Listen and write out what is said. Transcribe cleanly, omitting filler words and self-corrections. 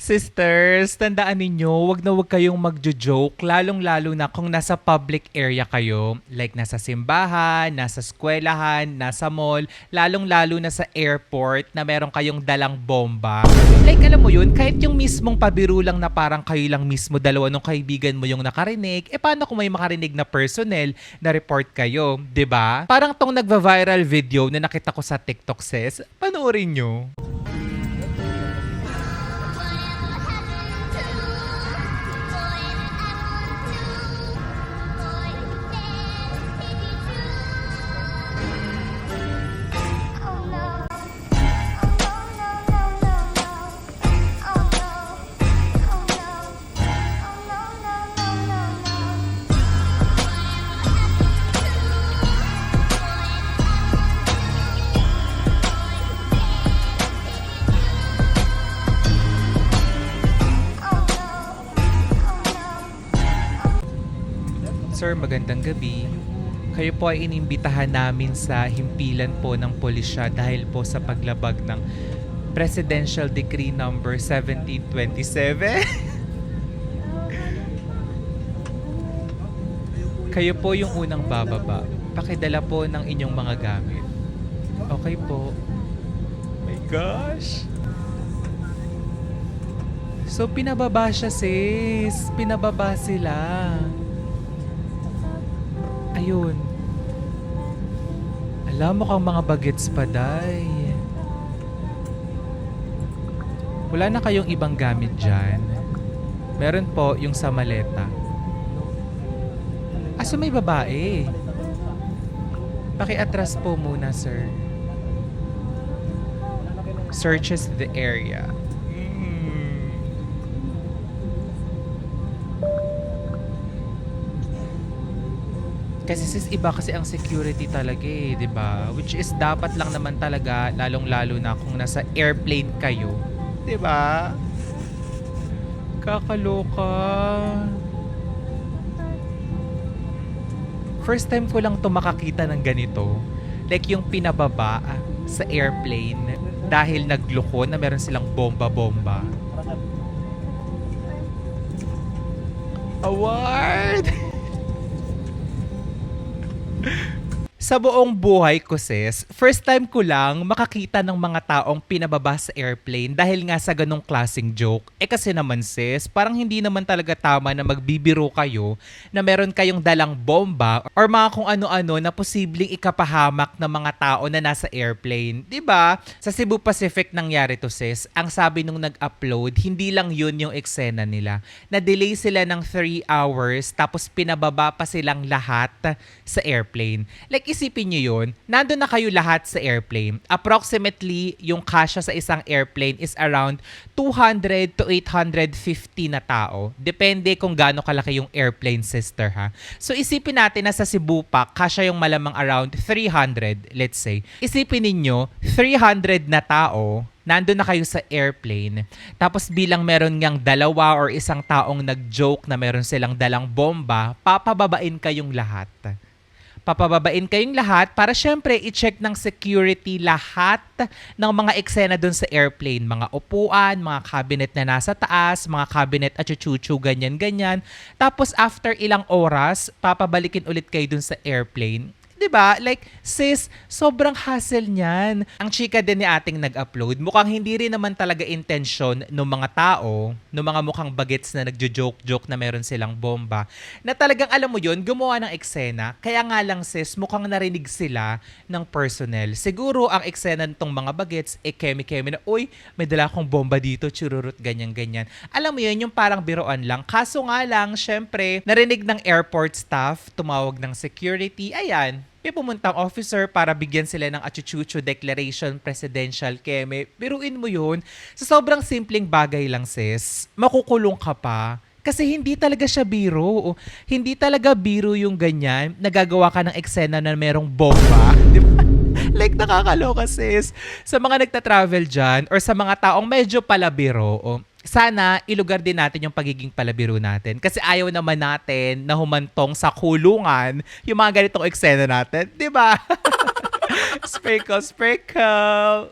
Sisters, tandaan ninyo, wag na wag kayong magjo-joke, lalong-lalo na kung nasa public area kayo, like nasa simbahan, nasa eskwelahan, nasa mall, lalong-lalo na sa airport na meron kayong dalang bomba. Like alam mo yun, kahit yung mismong pabiro lang na parang kayo lang mismo dalawa ng kaibigan mo yung nakarinig, paano kung may makarinig na personnel na report kayo, 'di ba? Parang tong nagva-viral video na nakita ko sa TikTok sis, panoorin nyo. Sir, magandang gabi. Kayo po ay inimbitahan namin sa himpilan po ng pulisya dahil po sa paglabag ng Presidential Decree number 1727. Kayo po yung unang bababa. Pakidala po ng inyong mga gamit. Okay po. My gosh. So pinababa siya sis. Pinababa sila. Ayun. Alam mo kang mga bagets pa, day. Wala na kayong ibang gamit dyan. Meron po yung sa maleta. Asa may babae? Pakiatras po muna, sir. Searches the area. Kasi sis, iba kasi ang security talaga eh, 'di ba? Which is dapat lang naman talaga lalong-lalo na kung nasa airplane kayo, 'di ba? Kakaloka. First time ko lang 'to makakita ng ganito. Like yung pinababa sa airplane dahil nagloko na meron silang bomba-bomba. Award! Sa buong buhay ko sis, first time ko lang makakita ng mga taong pinababa sa airplane dahil nga sa ganong klaseng joke. Kasi naman sis, parang hindi naman talaga tama na magbibiro kayo na meron kayong dalang bomba or mga kung ano-ano na posibleng ikapahamak ng mga tao na nasa airplane. 'Di ba? Sa Cebu Pacific nangyari to sis, ang sabi nung nag-upload, hindi lang yun yung eksena nila. Na-delay sila ng 3 hours tapos pinababa pa silang lahat sa airplane. Like isipin nyo yun, nandun na kayo lahat sa airplane. Approximately, yung kasya sa isang airplane is around 200 to 850 na tao. Depende kung gaano kalaki yung airplane, sister ha. So isipin natin na sa Cebu pa, kasya yung malamang around 300, let's say. Isipin ninyo, 300 na tao, nandun na kayo sa airplane. Tapos bilang meron ngang dalawa or isang taong nag-joke na meron silang dalang bomba, papababain kayong lahat. Papababain kayong lahat para syempre i-check ng security lahat ng mga eksena dun sa airplane. Mga upuan, mga cabinet na nasa taas, mga cabinet at chuchu, ganyan-ganyan. Tapos after ilang oras, papabalikin ulit kayo dun sa airplane. 'Di ba? Like, sis, sobrang hassle niyan. Ang chika din ni ating nag-upload, mukhang hindi rin naman talaga intensyon ng mga tao, ng mga mukhang bagets na nagjo-joke-joke na meron silang bomba, na talagang alam mo yun, gumawa ng eksena. Kaya nga lang sis, mukhang narinig sila ng personnel. Siguro ang eksena nitong mga bagets, kemi-kemi na, uy, may dala akong bomba dito, chururut, ganyan-ganyan. Alam mo yun, yung parang biroan lang. Kaso nga lang, syempre, narinig ng airport staff, tumawag ng security, ayan, may pumuntang officer para bigyan sila ng Achuchucho Declaration Presidential Keme. Biruin mo yun. Sa sobrang simpleng bagay lang sis, makukulong ka pa. Kasi hindi talaga siya biro. Hindi talaga biro yung ganyan. Nagagawa ka ng eksena na merong bomba. Di ba? Like nakakaloka sis. Sa mga nagta-travel dyan or sa mga taong medyo palabiro, sana ilugar din natin yung pagiging palabiro natin. Kasi ayaw naman natin na humantong sa kulungan yung mga ganitong eksena natin. Di ba? Sprinkle, sprinkle.